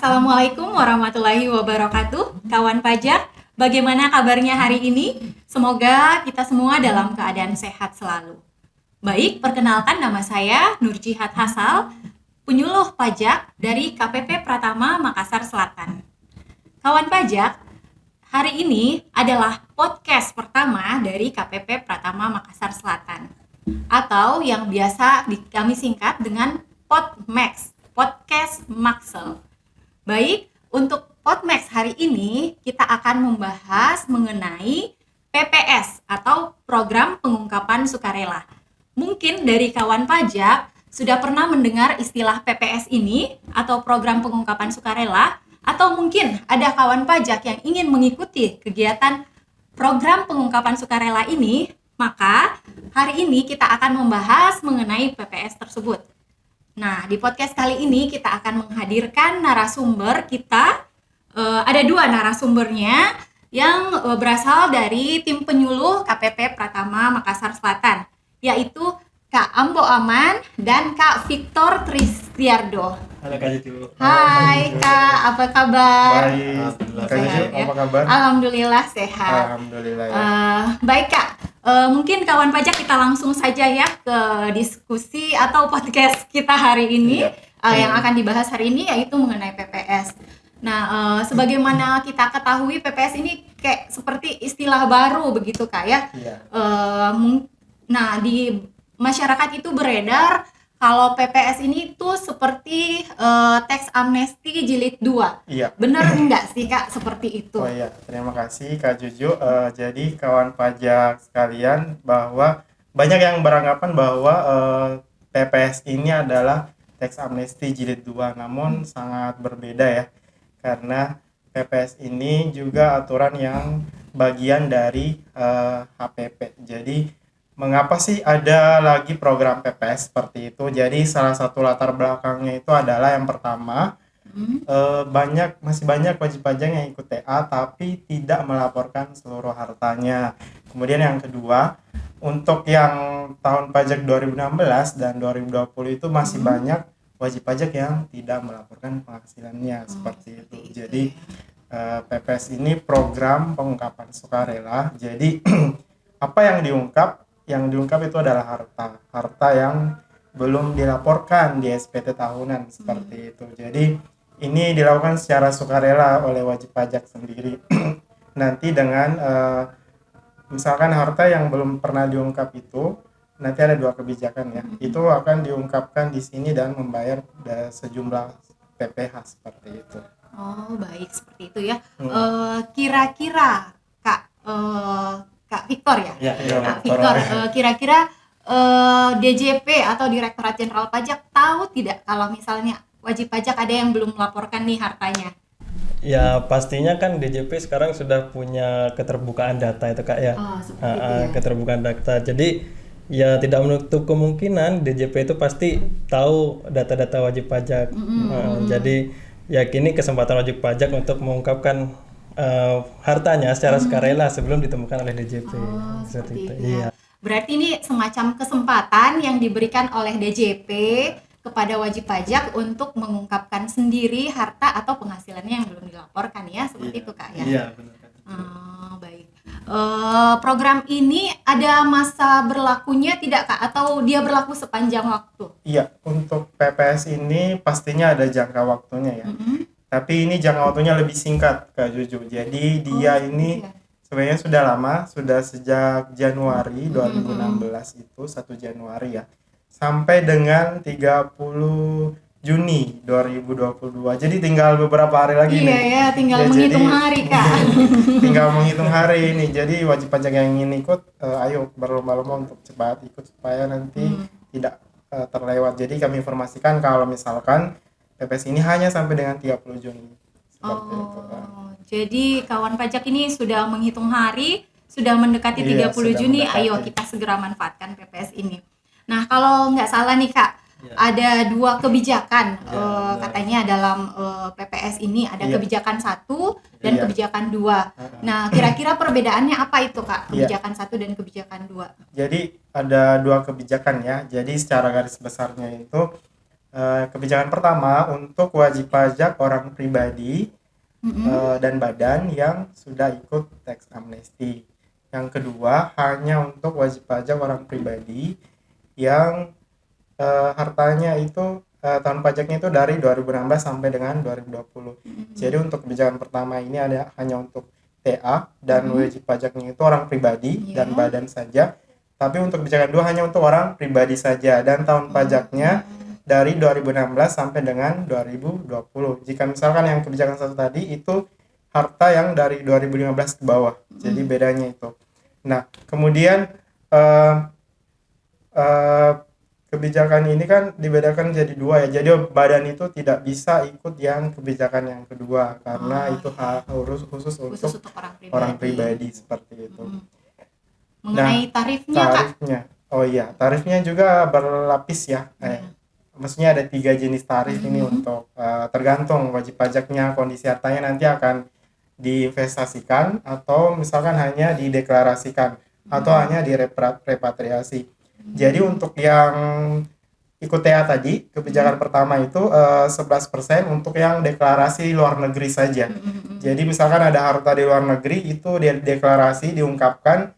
Assalamualaikum warahmatullahi wabarakatuh. Kawan pajak, bagaimana kabarnya hari ini? Semoga kita semua dalam keadaan sehat selalu. Baik, perkenalkan nama saya Nur Jihad Hasal, penyuluh pajak dari KPP Pratama Makassar Selatan. Kawan pajak, hari ini adalah podcast pertama dari KPP Pratama Makassar Selatan, atau yang biasa kami singkat dengan PodMax, Podcast Maxel. Baik, untuk PodMax hari ini kita akan membahas mengenai PPS atau Program Pengungkapan Sukarela. Mungkin dari kawan pajak sudah pernah mendengar istilah PPS ini atau Program Pengungkapan Sukarela, atau mungkin ada kawan pajak yang ingin mengikuti kegiatan Program Pengungkapan Sukarela ini, maka hari ini kita akan membahas mengenai PPS tersebut. Nah, di podcast kali ini kita akan menghadirkan narasumber kita. Ada dua narasumbernya yang berasal dari tim penyuluh KPP Pratama Makassar Selatan, yaitu Kak Ambo Aman dan Kak Victor Tristiardo. Halo Kak Juju. Hai Kak, apa kabar? Baik. Kak Juju, apa kabar? Alhamdulillah sehat. Alhamdulillah ya. Baik Kak, mungkin kawan pajak kita langsung saja ya ke diskusi atau podcast kita hari ini. Yang akan dibahas hari ini yaitu mengenai PPS. Nah, sebagaimana kita ketahui PPS ini kayak seperti istilah baru begitu Kak ya. Iya. Nah, di masyarakat itu beredar kalau PPS ini tuh seperti teks amnesti jilid 2. Iya. Bener enggak sih Kak seperti itu? Oh iya, terima kasih Kak Juju. Jadi kawan pajak sekalian, bahwa banyak yang beranggapan bahwa PPS ini adalah teks amnesti jilid 2, namun sangat berbeda ya. Karena PPS ini juga aturan yang bagian dari HPP. Jadi mengapa sih ada lagi program PPS seperti itu? Jadi salah satu latar belakangnya itu adalah yang pertama, masih banyak wajib pajak yang ikut TA tapi tidak melaporkan seluruh hartanya. Kemudian yang kedua, untuk yang tahun pajak 2016 dan 2020 itu masih banyak wajib pajak yang tidak melaporkan penghasilannya seperti itu. Jadi PPS ini program pengungkapan sukarela. Jadi apa yang diungkap? Yang diungkap itu adalah harta yang belum dilaporkan di SPT tahunan seperti itu. Jadi ini dilakukan secara sukarela oleh wajib pajak sendiri. Nanti dengan misalkan harta yang belum pernah diungkap itu, nanti ada dua kebijakan ya. Itu akan diungkapkan di sini dan membayar sejumlah PPh seperti itu. Oh, baik seperti itu ya. Kira-kira Kak Victor ya? Iya, Kak Victor, kira-kira DJP atau Direktorat Jenderal Pajak tahu tidak kalau misalnya wajib pajak ada yang belum melaporkan nih hartanya? Ya pastinya kan DJP sekarang sudah punya keterbukaan data itu Kak ya. Seperti itu ya. Keterbukaan data. Jadi ya tidak menutup kemungkinan DJP itu pasti tahu data-data wajib pajak. Jadi ya kini kesempatan wajib pajak untuk mengungkapkan hartanya secara sukarela sebelum ditemukan oleh DJP. Seperti itu Iya. ya. Berarti ini semacam kesempatan yang diberikan oleh DJP kepada wajib pajak untuk mengungkapkan sendiri harta atau penghasilannya yang belum dilaporkan ya, seperti itu Kak ya. Iya, benar. Baik. Program ini ada masa berlakunya tidak Kak, atau dia berlaku sepanjang waktu? Iya, untuk PPS ini pastinya ada jangka waktunya ya. Tapi ini jangka waktunya lebih singkat Kak Juju. Jadi dia ini sebenarnya sudah lama, sudah sejak Januari 2016 itu 1 Januari ya. Sampai dengan 30 Juni 2022. Jadi tinggal beberapa hari lagi nih. Iya ya, tinggal menghitung hari Kak. Tinggal menghitung hari ini. Jadi wajib pajak yang ingin ikut, ayo berlomba-lomba untuk cepat ikut supaya nanti tidak terlewat. Jadi kami informasikan kalau misalkan PPS ini hanya sampai dengan 30 Juni. Seperti itu, Pak. Jadi kawan pajak ini sudah menghitung hari, sudah mendekati 30 Juni, mendekati. ayo kita segera manfaatkan PPS ini. Nah, kalau nggak salah nih Kak, ada dua kebijakan katanya dalam PPS ini, ada kebijakan 1 dan kebijakan 2. Nah, kira-kira perbedaannya apa itu Kak? Kebijakan 1 dan kebijakan 2. Jadi ada dua kebijakan ya. Jadi secara garis besarnya itu Kebijakan pertama untuk wajib pajak orang pribadi dan badan yang sudah ikut tax amnesty. Yang kedua hanya untuk wajib pajak orang pribadi yang hartanya itu tahun pajaknya itu dari 2016 sampai dengan 2020. Jadi untuk kebijakan pertama ini ada hanya untuk TA dan wajib pajaknya itu orang pribadi dan badan saja. Tapi untuk kebijakan dua hanya untuk orang pribadi saja dan tahun pajaknya dari 2016 sampai dengan 2020. Jika misalkan yang kebijakan satu tadi itu harta yang dari 2015 ke bawah. Jadi bedanya itu. Nah, kemudian kebijakan ini kan dibedakan jadi dua ya. Jadi badan itu tidak bisa ikut yang kebijakan yang kedua karena itu harus khusus Khusus untuk untuk orang pribadi seperti itu. Mengenai tarifnya, Kak. Tarifnya. Oh iya, tarifnya juga berlapis ya. Maksudnya ada 3 jenis tarif ini untuk tergantung wajib pajaknya, kondisi hartanya nanti akan diinvestasikan atau misalkan hanya dideklarasikan atau hanya direpatriasi. Jadi untuk yang ikut TA tadi, kebijakan pertama itu 11% untuk yang deklarasi luar negeri saja. Jadi misalkan ada harta di luar negeri itu dia deklarasi diungkapkan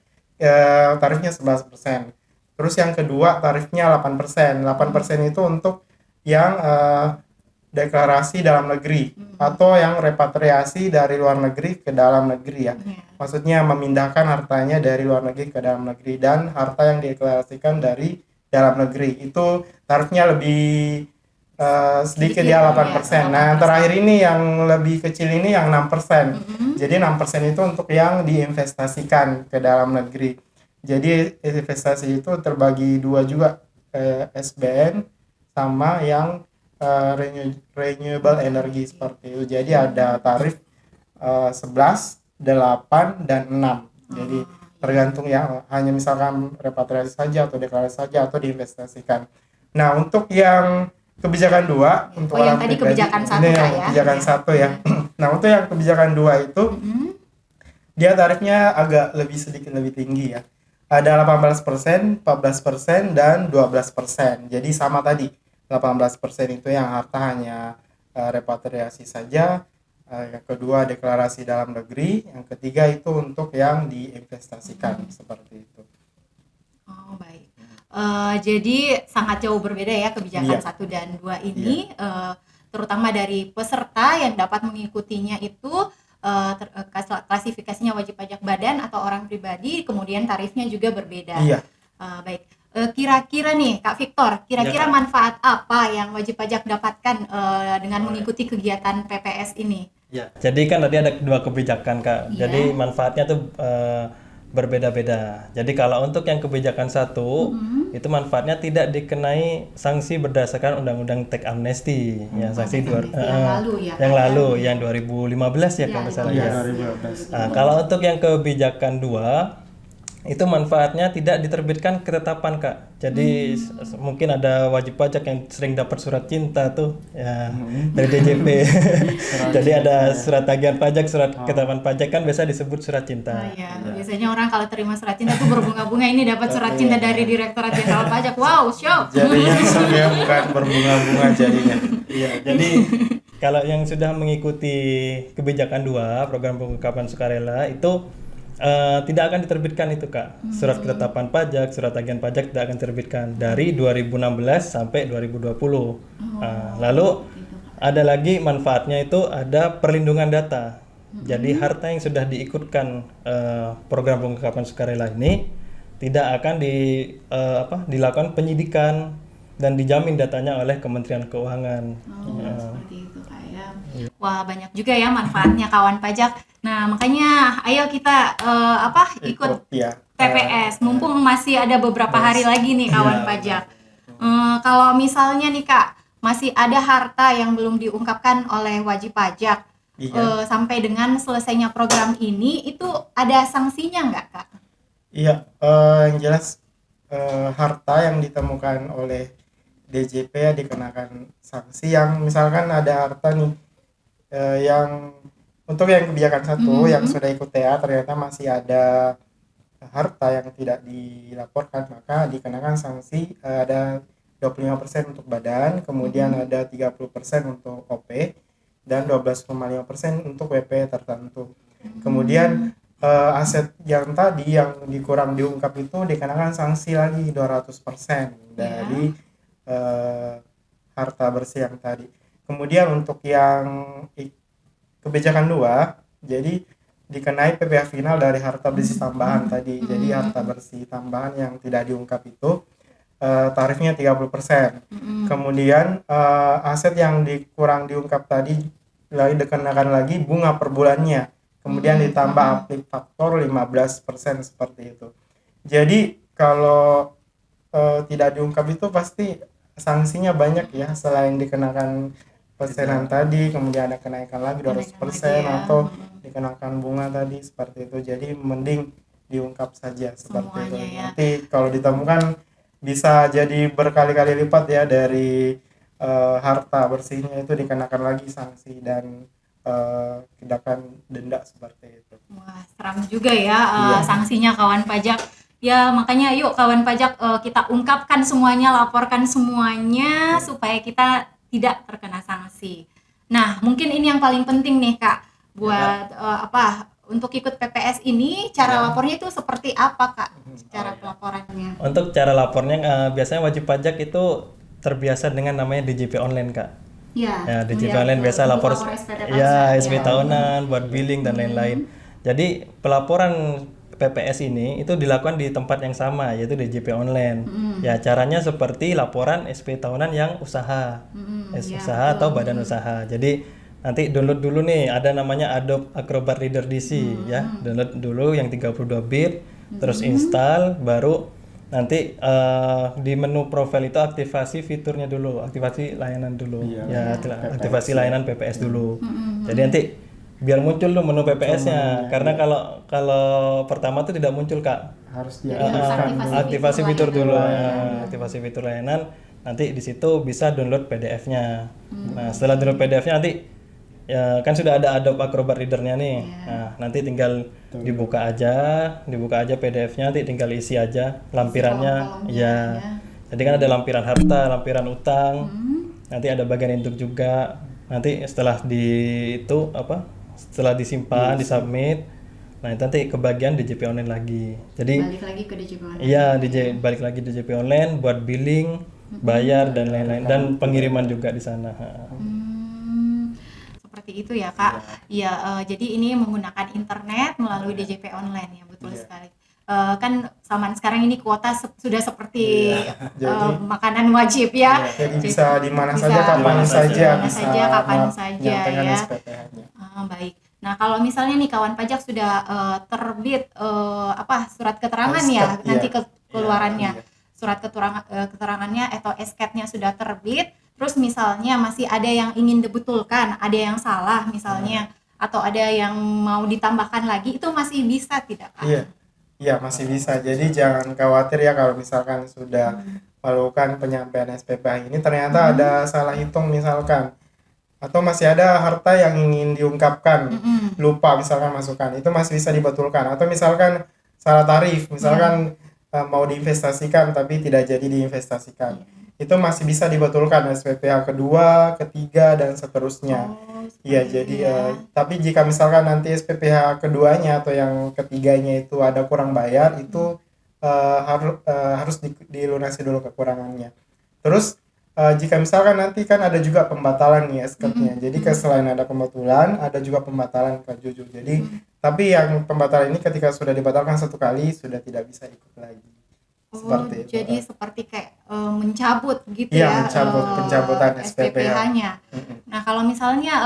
tarifnya 11%. Terus yang kedua tarifnya 8%. 8% itu untuk yang deklarasi dalam negeri atau yang repatriasi dari luar negeri ke dalam negeri ya. Maksudnya memindahkan hartanya dari luar negeri ke dalam negeri dan harta yang dideklarasikan dari dalam negeri itu tarifnya lebih sedikit ya 8%. Nah, terakhir ini yang lebih kecil ini yang 6%. Jadi 6% itu untuk yang diinvestasikan ke dalam negeri. Jadi investasi itu terbagi dua juga, SBN sama yang renewable energy seperti itu. Jadi ada tarif 11, 8 dan 6. Jadi tergantung ya, hanya misalkan repatriasi saja atau deklarasi saja atau diinvestasikan. Nah, untuk yang kebijakan 2 untuk yang orang tadi pribadi, kebijakan 1 ini Kak, yang ya. kebijakan 1 ya. Nah, untuk yang kebijakan 2 itu dia tarifnya agak sedikit lebih tinggi ya. Ada 18%, 14% dan 12%. Jadi sama tadi. 18% itu yang harta hanya repatriasi saja. Yang kedua deklarasi dalam negeri, yang ketiga itu untuk yang diinvestasikan seperti itu. Oh, baik. Jadi sangat jauh berbeda ya kebijakan 1 dan 2 ini, terutama dari peserta yang dapat mengikutinya itu klasifikasinya wajib pajak badan atau orang pribadi, kemudian tarifnya juga berbeda. Baik. Kira-kira nih Kak Victor, kira-kira manfaat apa yang wajib pajak dapatkan dengan mengikuti kegiatan PPS ini? Ya, jadi kan tadi ada 2 kebijakan Kak. Jadi manfaatnya tuh berbeda-beda. Jadi kalau untuk yang kebijakan 1 itu manfaatnya tidak dikenai sanksi berdasarkan Undang-Undang Tax Amnesty, ya sanksi yang lalu yang 2015 ya kalau salah ya. Nah, kalau untuk yang kebijakan 2 itu manfaatnya tidak diterbitkan ketetapan Kak. Jadi mungkin ada wajib pajak yang sering dapat surat cinta tuh ya dari DJP. Jadi ada surat tagihan pajak, surat ketetapan pajak kan biasa disebut surat cinta. Biasanya orang kalau terima surat cinta tuh berbunga-bunga, ini dapat surat cinta dari Direktorat Jenderal Pajak. Wow, shock. Jadinya saya bukan berbunga-bunga jadinya. Iya, jadi kalau yang sudah mengikuti kebijakan 2 program pengungkapan sukarela itu tidak akan diterbitkan itu Kak. Surat ketetapan pajak, surat tagihan pajak tidak akan diterbitkan dari 2016 sampai 2020. Lalu ada lagi manfaatnya itu ada perlindungan data. Jadi harta yang sudah diikutkan program pengungkapan sukarela ini tidak akan dilakukan penyidikan dan dijamin datanya oleh Kementerian Keuangan. Seperti itu Kak ya. Wah, banyak juga ya manfaatnya kawan pajak. Nah, makanya ayo kita ikut PPS. Mumpung masih ada beberapa hari lagi nih kawan pajak. Kalau misalnya nih Kak, masih ada harta yang belum diungkapkan oleh wajib pajak sampai dengan selesainya program ini, itu ada sanksinya nggak Kak? Iya, yang jelas harta yang ditemukan oleh DJP ya dikenakan sanksi. Yang misalkan ada harta nih yang untuk yang kebijakan 1 yang sudah ikut TA ternyata masih ada harta yang tidak dilaporkan, maka dikenakan sanksi ada 25% untuk badan, kemudian ada 30% untuk OP, dan 12,5% untuk WP tertentu. Kemudian aset yang tadi yang dikurang diungkap itu dikenakan sanksi lagi 200% dari harta bersih yang tadi. Kemudian untuk yang kebijakan 2, jadi dikenai PPh final dari harta bersih tambahan tadi. Jadi harta bersih tambahan yang tidak diungkap itu tarifnya 30%. Kemudian aset yang kurang diungkap tadi lagi dikenakan lagi bunga per bulannya. Kemudian ditambah aplik faktor 15% seperti itu. Jadi kalau tidak diungkap itu pasti sanksinya banyak ya, selain dikenakan persenan tadi, kemudian ada kenaikan lagi 200% atau dikenakan bunga tadi seperti itu. Jadi mending diungkap saja seperti itu. Nanti kalau ditemukan bisa jadi berkali-kali lipat ya dari harta bersihnya itu dikenakan lagi sanksi dan tindakan denda seperti itu. Wah, seram juga ya sanksinya kawan pajak. Ya makanya yuk kawan pajak kita ungkapkan semuanya, laporkan semuanya supaya kita tidak terkena sanksi. Nah mungkin ini yang paling penting nih Kak buat untuk ikut PPS ini cara lapornya itu seperti apa Kak? Cara pelaporannya? Untuk cara lapornya biasanya wajib pajak itu terbiasa dengan namanya DJP online Kak. Ya, DJP online biasa lapor SP tahunan, buat billing dan lain-lain. Jadi pelaporan PPS ini itu dilakukan di tempat yang sama yaitu DJP online. Ya caranya seperti laporan SP tahunan yang usaha, usaha atau badan usaha. Jadi nanti download dulu nih ada namanya Adobe Acrobat Reader DC ya, download dulu yang 32 bit, terus install, baru nanti di menu profile itu aktivasi fiturnya dulu, aktivasi layanan dulu, aktivasi layanan PPS dulu. Jadi nanti biar muncul tuh menu PPS-nya, karena kalau pertama tuh tidak muncul Kak. Harus aktivasi fitur dulu, aktivasi fitur layanan. Nanti di situ bisa download PDF-nya. Nah setelah download PDF-nya nanti ya kan sudah ada Adobe Acrobat Reader-nya nih. Nah, nanti tinggal dibuka aja PDF-nya, nanti tinggal isi aja lampirannya. Ya. Jadi kan ada lampiran harta, lampiran utang. Nanti ada bagian induk juga. Nanti setelah setelah disimpan, disubmit, nah itu nanti ke bagian DJP online lagi. Jadi balik lagi ke DJP online. Iya, balik lagi DJP online buat billing, bayar dan lain-lain dan pengiriman juga di sana. Seperti itu ya Kak. Iya, jadi ini menggunakan internet melalui DJP online ya, betul sekali. Kan zaman sekarang ini kuota sudah seperti makanan wajib ya. Jadi bisa di mana saja, kapan saja, kapan saja ya. SPPH-nya. Baik. Nah kalau misalnya nih kawan pajak sudah terbit surat keterangan nanti keluarannya, surat keterangannya atau SK-nya sudah terbit. Terus misalnya masih ada yang ingin dibetulkan, ada yang salah misalnya, atau ada yang mau ditambahkan lagi, itu masih bisa tidak Kak? Iya masih bisa. Jadi jangan khawatir ya kalau misalkan sudah melakukan penyampaian SPPH ini ternyata ada salah hitung misalkan, atau masih ada harta yang ingin diungkapkan, lupa misalkan masukkan, itu masih bisa dibetulkan. Atau misalkan salah tarif, misalkan mau diinvestasikan tapi tidak jadi diinvestasikan, itu masih bisa dibetulkan SPPH kedua, ketiga dan seterusnya. Tapi jika misalkan nanti SPPH keduanya atau yang ketiganya itu ada kurang bayar, itu harus dilunasi dulu kekurangannya. Terus jika misalkan nanti kan ada juga pembatalan nih SK-nya. Jadi selain ada pembatalan, ada juga pembatalan Kak Juju. Jadi tapi yang pembatalan ini ketika sudah dibatalkan satu kali sudah tidak bisa ikut lagi. Jadi seperti kayak mencabut gitu pencabutan SPPH-nya. Nah kalau misalnya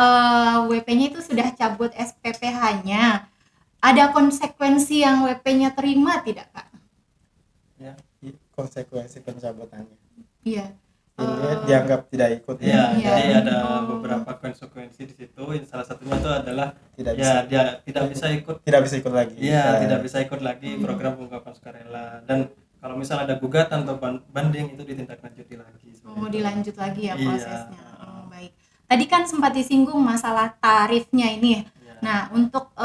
WP-nya itu sudah cabut SPPH-nya, ada konsekuensi yang WP-nya terima tidak Kak? Ya, konsekuensi pencabutannya. Iya. Ini dianggap tidak ikut. Jadi ada beberapa konsekuensi di situ. Salah satunya itu adalah dia tidak bisa ikut lagi. Iya, tidak bisa ikut lagi program pengungkapan sukarela. Dan kalau misalnya ada gugatan atau banding itu ditindaklanjuti lagi. Dilanjut lagi ya prosesnya. Baik. Tadi kan sempat disinggung masalah tarifnya ini. Nah, untuk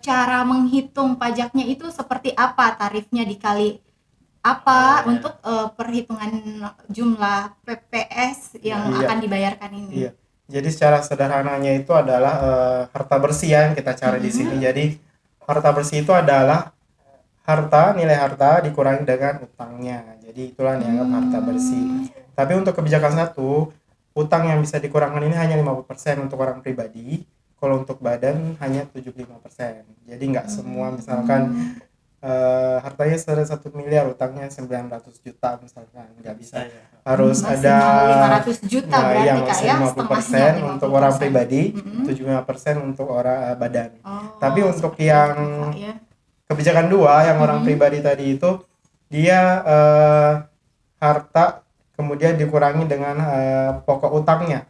cara menghitung pajaknya itu seperti apa tarifnya dikali apa untuk perhitungan jumlah PPS yang Iya. akan dibayarkan ini. Iya. Jadi secara sederhananya itu adalah harta bersih ya yang kita cari di sini. Jadi harta bersih itu adalah nilai harta dikurangi dengan utangnya. Jadi itulah yang dianggap harta bersih. Tapi untuk kebijakan satu, utang yang bisa dikurangkan ini hanya 50% untuk orang pribadi. Kalau untuk badan hanya 75%. Jadi nggak semua misalkan hartanya 1 miliar, utangnya 900 juta misalkan, nggak bisa. ya. Harus Maksimal ada 500 juta yang berarti Kak ya, 50% untuk orang 50%. pribadi, 75% untuk orang badan. Oh, Tapi untuk seperti yang itu, Kak, ya. kebijakan dua yang orang pribadi tadi itu dia harta kemudian dikurangi dengan pokok utangnya.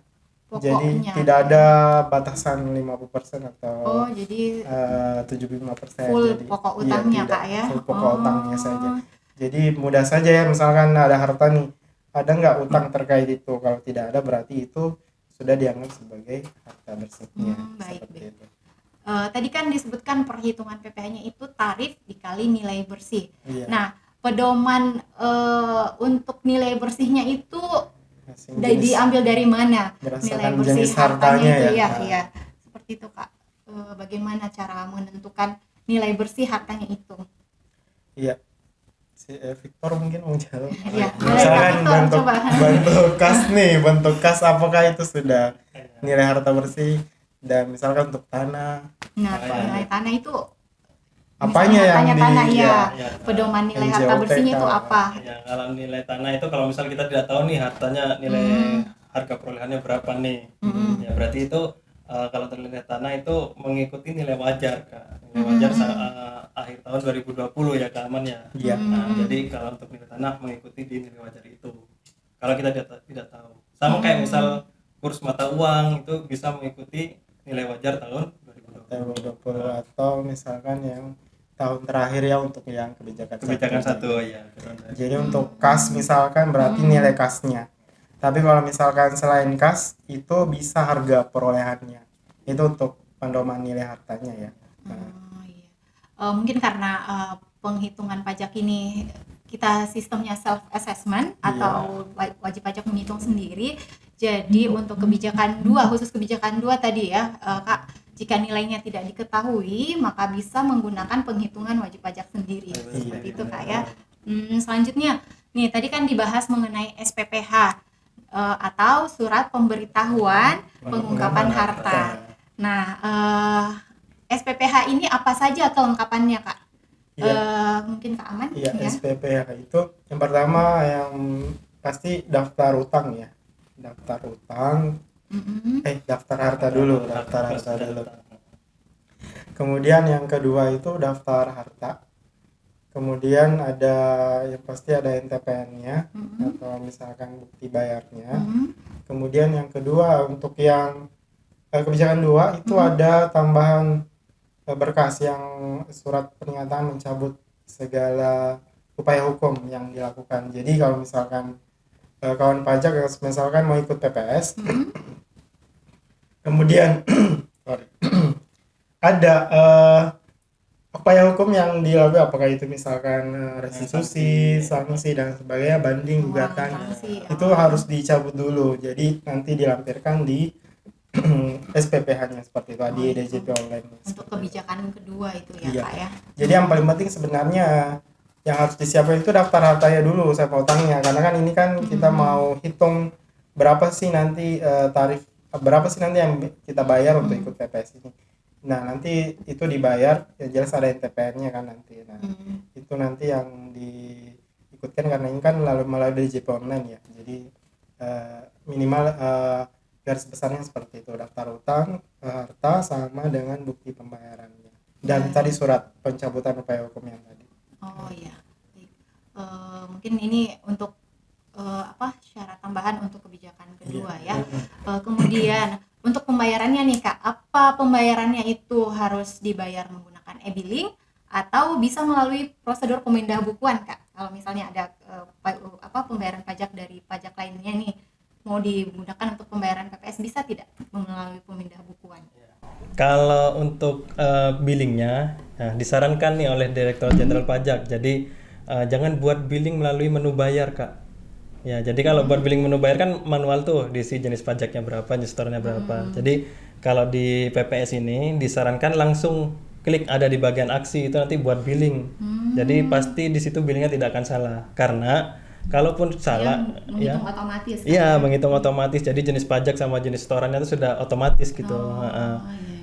Jadi Pokoknya. tidak ada batasan 50% atau Oh, jadi 75%. full Jadi pokok iya, utangnya tidak. Kak ya. Full pokok Oh. utangnya saja. Jadi mudah saja ya, misalkan ada harta nih, ada nggak utang terkait itu? Kalau tidak ada berarti itu sudah dianggap sebagai harta bersihnya. Baik, Seperti baik. itu. Tadi kan disebutkan perhitungan PPh-nya itu tarif dikali nilai bersih. Iya. Nah, pedoman untuk nilai bersihnya itu Masing jenis diambil dari mana? Nilai berdasarkan bersih jenis hartanya hartanya itu ya. ya, Nah, iya. Seperti itu Kak. Bagaimana cara menentukan nilai bersih hartanya itu? Iya. Si Victor mungkin mau jawab. Iya, boleh, Misalkan Kak Victor, coba. bentuk kas apakah itu sudah nilai harta bersih, dan misalkan untuk tanah Nah, Oh, iya. nilai tanah itu apanya misalnya yang di tanah ya, ya. pedoman nilai NJOP harta bersihnya itu Kak. apa? Ya, kalau nilai tanah itu kalau misal kita tidak tahu nih hartanya nilai harga perolehannya berapa nih. Ya berarti itu kalau nilai tanah itu mengikuti nilai wajar Kak. Nilai wajar akhir tahun 2020 ya keamannya. Iya. Nah, jadi kalau untuk nilai tanah mengikuti di nilai wajar itu. Kalau kita tidak tahu. Sama kayak misal kurs mata uang itu bisa mengikuti nilai wajar tahun 2020. 2020 atau misalkan yang tahun terakhir ya untuk yang Kebijakan satu ya. Jadi untuk kas misalkan berarti nilai kasnya. Tapi kalau misalkan selain kas itu bisa harga perolehannya. Itu untuk pedoman nilai hartanya ya. Oh, iya. Mungkin karena penghitungan pajak ini kita sistemnya self assessment atau wajib pajak menghitung sendiri. Jadi untuk kebijakan 2, khusus kebijakan 2 tadi ya, Kak, jika nilainya tidak diketahui maka bisa menggunakan penghitungan wajib pajak sendiri. Seperti itu Kak ya. Selanjutnya nih tadi kan dibahas mengenai SPPH atau surat pemberitahuan pengungkapan harta. Nah, SPPH ini apa saja kelengkapannya Kak? Mungkin Kak Aman Iya, ya. SPPH itu yang pertama yang pasti daftar utang ya. Daftar utang. Daftar harta dulu. Kemudian yang kedua itu daftar harta. Kemudian ada yang pasti ada NTPN-nya atau misalkan bukti bayarnya. Kemudian yang kedua untuk yang kebijakan 2 itu ada tambahan berkas yang surat pernyataan mencabut segala upaya hukum yang dilakukan. Jadi kalau misalkan kawan pajak misalkan mau ikut PPS, kemudian ada upaya hukum yang dilakukan, apakah itu misalkan restitusi, sanksi dan sebagainya, banding, gugatan, Sanksi, itu harus dicabut dulu. Jadi nanti dilampirkan di SPPH-nya seperti itu, di DJP online. Untuk kebijakan kedua itu ya Iya. Kak ya. Jadi yang paling penting sebenarnya yang harus disiapkan itu daftar hartanya dulu, saya potongnya, karena kan ini kan kita mau hitung berapa sih nanti tarif, berapa sih nanti yang kita bayar untuk ikut PPS ini. Nah nanti itu dibayar, yang jelas ada NTPN-nya kan nanti. Nah itu nanti yang diikutkan karena ini kan melalui DJP online ya. Jadi minimal garis besarnya seperti itu, daftar utang, harta sama dengan bukti pembayarannya. Dan tadi surat pencabutan upaya hukum yang tadi. Oh iya. Baik. Mungkin ini untuk syarat tambahan untuk kebijakan kedua ya. Kemudian untuk pembayarannya nih Kak, apa pembayarannya itu harus dibayar menggunakan e-billing atau bisa melalui prosedur pemindah bukuan Kak? Kalau misalnya ada pembayaran pajak dari pajak lainnya nih mau digunakan untuk pembayaran PPS, bisa tidak melalui pemindah bukuan? Kalau untuk billingnya, disarankan nih oleh Direktorat Jenderal Pajak. Jadi jangan buat billing melalui menu bayar, Kak. Ya, jadi kalau buat billing menu bayar kan manual tuh diisi jenis pajaknya berapa, jenis store-nya berapa. Jadi kalau di PPS ini disarankan langsung klik ada di bagian aksi itu nanti buat billing. Jadi pasti di situ billingnya tidak akan salah. Karena kalaupun salah Menghitung otomatis. iya menghitung otomatis. Jadi jenis pajak sama jenis setorannya itu sudah otomatis gitu. Heeh.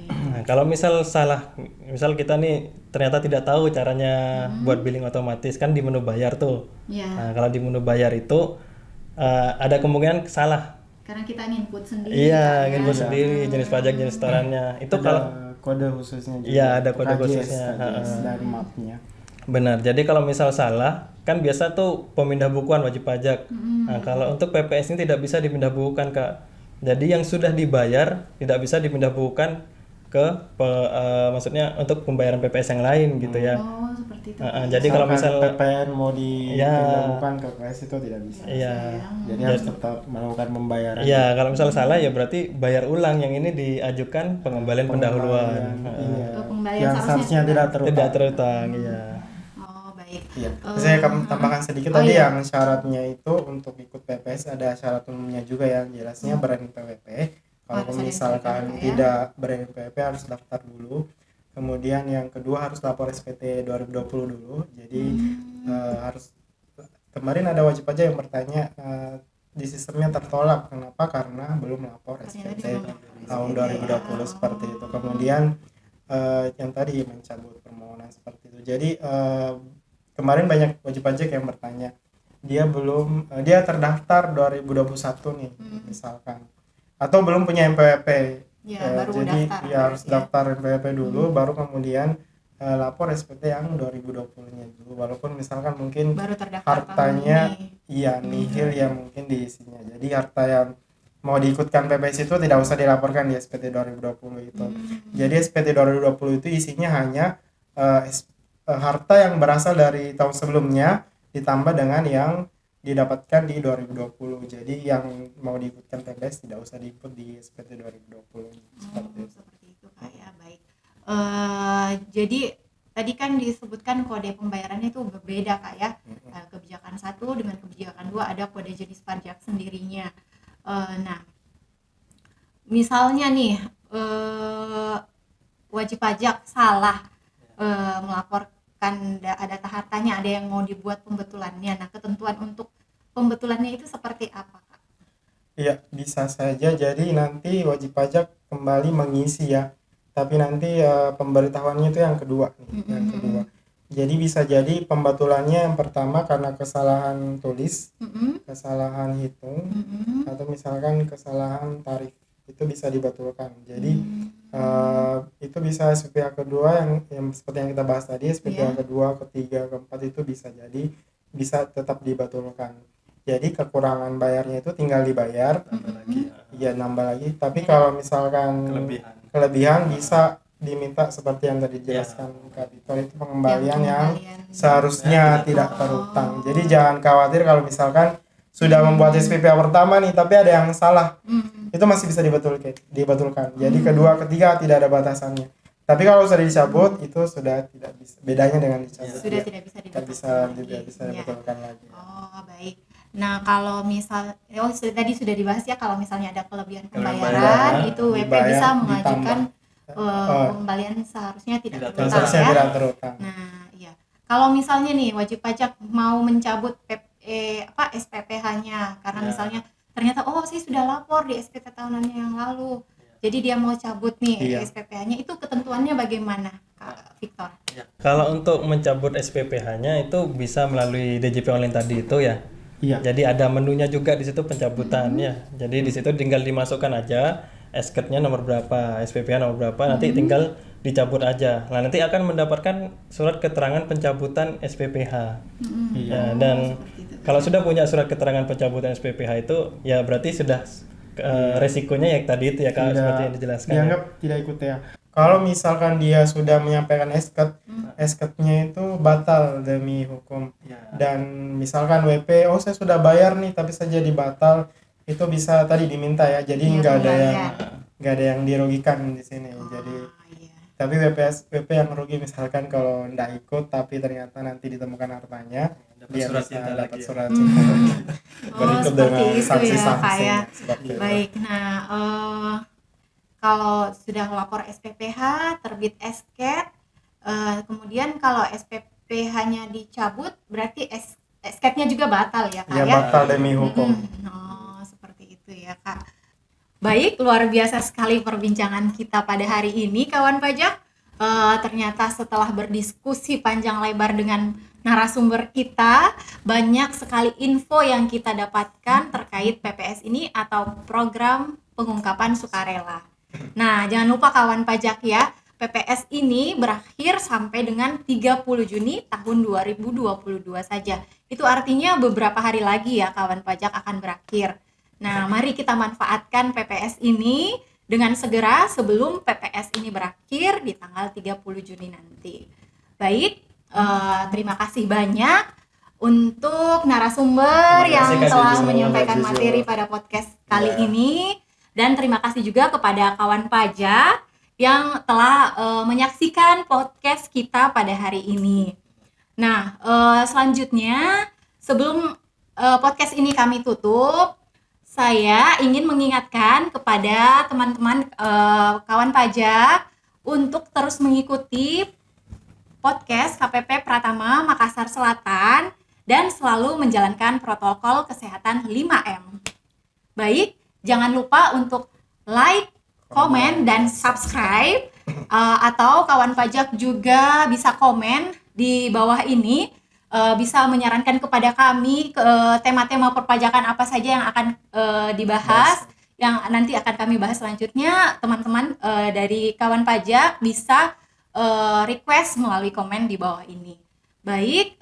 Nah, kalau misal salah, misal kita nih ternyata tidak tahu caranya buat billing otomatis kan di menu bayar tuh. Iya. Nah, kalau di menu bayar itu ada kemungkinan salah. Karena kita input sendiri. Iya, kan, ya. input sendiri jenis pajak jenis setorannya. Itu kalau kode khususnya juga. Iya, ada kode KJS, khususnya. KJS dari mapnya. benar. Jadi kalau misal salah, kan biasa tuh pemindah bukuan wajib pajak. Nah, kalau untuk PPS ini tidak bisa dipindah bukukan, Kak. Jadi yang sudah dibayar tidak bisa dipindah bukukan ke maksudnya untuk pembayaran PPS yang lain gitu ya. Oh, seperti itu. Jadi kalau misal PPN mau Ya. dilakukan ke PS itu tidak bisa. iya. Jadi harus tetap melakukan pembayaran. Iya, kalau misal salah ya berarti bayar ulang, yang ini diajukan pengembalian pendahuluan. Iya. Oh, pembayaran Yang seharusnya tidak terutang. Tidak terutang, iya. Oh, baik. Iya. Saya tambahkan sedikit tadi yang syaratnya itu untuk ikut PPS ada syarat umumnya juga yang jelasnya berani PWP. Kalau Harus ada misalkan PWP, ya. tidak berani PWP harus daftar dulu. Kemudian yang kedua harus lapor SPT 2020 dulu. Jadi harus kemarin ada wajib pajak yang bertanya di sistemnya tertolak. Kenapa? Karena belum lapor SPT tahun 2020 seperti itu. Kemudian yang tadi mencabut permohonan seperti itu. Jadi kemarin banyak wajib pajak yang bertanya dia terdaftar 2021 nih misalkan atau belum punya MPWP. Ya, baru jadi daftar, ya harus daftar MPWP dulu baru kemudian lapor SPT yang 2020-nya dulu walaupun misalkan mungkin Baru terdaftar hartanya tahun ini. iya nihil ya mungkin di isinya. Jadi harta yang mau diikutkan PPS itu tidak usah dilaporkan di SPT 2020 itu. Jadi SPT 2020 itu isinya hanya harta yang berasal dari tahun sebelumnya ditambah dengan yang didapatkan di 2020. Jadi yang mau diikutkan PPS tidak usah diikut di SPT 2020 seperti itu. Seperti itu, Kak, ya. Baik. Jadi tadi kan disebutkan kode pembayarannya itu berbeda, Kak, ya. Kebijakan 1 dengan kebijakan 2 ada kode jenis pajak sendirinya. Nah, misalnya nih wajib pajak salah melaporkan data hartanya, ada yang mau dibuat pembetulannya. Nah, ketentuan untuk pembetulannya itu seperti apa, Kak? Iya, bisa saja. Jadi nanti wajib pajak kembali mengisi ya. Tapi nanti pemberitahuannya itu yang kedua nih, yang kedua. Jadi bisa jadi pembetulannya yang pertama karena kesalahan tulis, kesalahan hitung, atau misalkan kesalahan tarif. Itu bisa dibetulkan. Jadi itu bisa SPP yang kedua yang seperti yang kita bahas tadi, SPP yang kedua, ketiga, keempat itu bisa jadi bisa tetap dibetulkan. Jadi kekurangan bayarnya itu tinggal dibayar, nambah lagi. Tapi kalau misalkan kelebihan bisa diminta seperti yang tadi dijelaskan Kak Tito, itu pengembalian yang seharusnya tidak terutang. Jadi jangan khawatir kalau misalkan sudah membuat SPP yang pertama nih tapi ada yang salah, itu masih bisa dibetulkan. Jadi kedua, ketiga tidak ada batasannya. Tapi kalau sudah dicabut itu sudah tidak bisa. Bedanya dengan dicabut. Sudah tidak bisa dibetulkan. Tidak bisa dibetulkan lagi. Oh, baik. Nah, kalau misal tadi sudah dibahas ya, kalau misalnya ada kelebihan pembayaran itu WP bisa mengajukan pengembalian seharusnya tidak terutang ya. Tidak terutang. Nah, iya. Kalau misalnya nih wajib pajak mau mencabut SPPH-nya karena misalnya ternyata saya sudah lapor di SPT tahunannya yang lalu. Jadi dia mau cabut nih SPPH-nya, itu ketentuannya bagaimana, Kak Victor? Kalau untuk mencabut SPPH-nya itu bisa melalui DJP online tadi itu ya. Iya. Jadi ada menunya juga di situ pencabutan ya. Jadi di situ tinggal dimasukkan aja SKED-nya nomor berapa, SPPH nomor berapa, nanti tinggal dicabut aja. Nah, nanti akan mendapatkan surat keterangan pencabutan SPPH. Ya, dan kalau sudah punya surat keterangan pencabutan SPPH itu ya berarti sudah resikonya yang tadi itu ya Kak, seperti yang dijelaskan. Dianggap tidak ikut ya. Kalau misalkan dia sudah menyampaikan SKED-nya itu batal demi hukum. Dan misalkan WP, saya sudah bayar nih tapi saja dibatal, itu bisa tadi diminta ya. Jadi nggak ada yang dirugikan di sini. Jadi Tapi WP yang rugi misalkan kalau nggak ikut tapi ternyata nanti ditemukan hartanya, Dapat dia surat bisa cinta dapat lagi ya. surat cinta lagi. Oh, Berikut seperti dengan itu ya, Kak, sanksi-sanksinya ya. seperti itu. Baik, nah kalau sudah lapor SPPH, terbit SKED, kemudian kalau SPPH-nya dicabut, berarti SKED-nya juga batal ya, Kak, Ya ya? batal demi hukum. Oh, seperti itu ya, Kak. Baik, luar biasa sekali perbincangan kita pada hari ini, kawan pajak. Ternyata setelah berdiskusi panjang lebar dengan narasumber kita, banyak sekali info yang kita dapatkan terkait PPS ini atau program pengungkapan sukarela. Nah, jangan lupa kawan pajak ya, PPS ini berakhir sampai dengan 30 Juni tahun 2022 saja. Itu artinya beberapa hari lagi ya kawan pajak akan berakhir. Nah, mari kita manfaatkan PPS ini dengan segera sebelum PPS ini berakhir di tanggal 30 Juni nanti. Baik, terima kasih banyak untuk narasumber Terima kasih, yang Kak telah Juju. menyampaikan Kak Juju. materi pada podcast kali Ya. ini. Dan terima kasih juga kepada kawan pajak yang telah menyaksikan podcast kita pada hari ini. Nah, selanjutnya sebelum podcast ini kami tutup, saya ingin mengingatkan kepada teman-teman kawan pajak untuk terus mengikuti podcast KPP Pratama Makassar Selatan dan selalu menjalankan protokol kesehatan 5M. Baik, jangan lupa untuk like, komen, dan subscribe. Atau kawan pajak juga bisa komen di bawah ini, bisa menyarankan kepada kami tema-tema perpajakan apa saja yang akan dibahas, yang nanti akan kami bahas selanjutnya. Teman-teman dari kawan pajak bisa request melalui komen di bawah ini. Baik,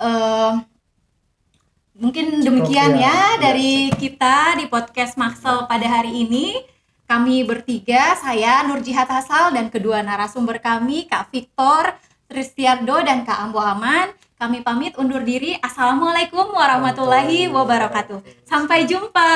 mungkin demikian ya dari kita di podcast Maxel pada hari ini. Kami bertiga, saya Nur Jihat Hasal dan kedua narasumber kami, Kak Victor Tristiardo dan Kak Ambo Aman. Kami pamit undur diri. Assalamualaikum warahmatullahi wabarakatuh. Sampai jumpa.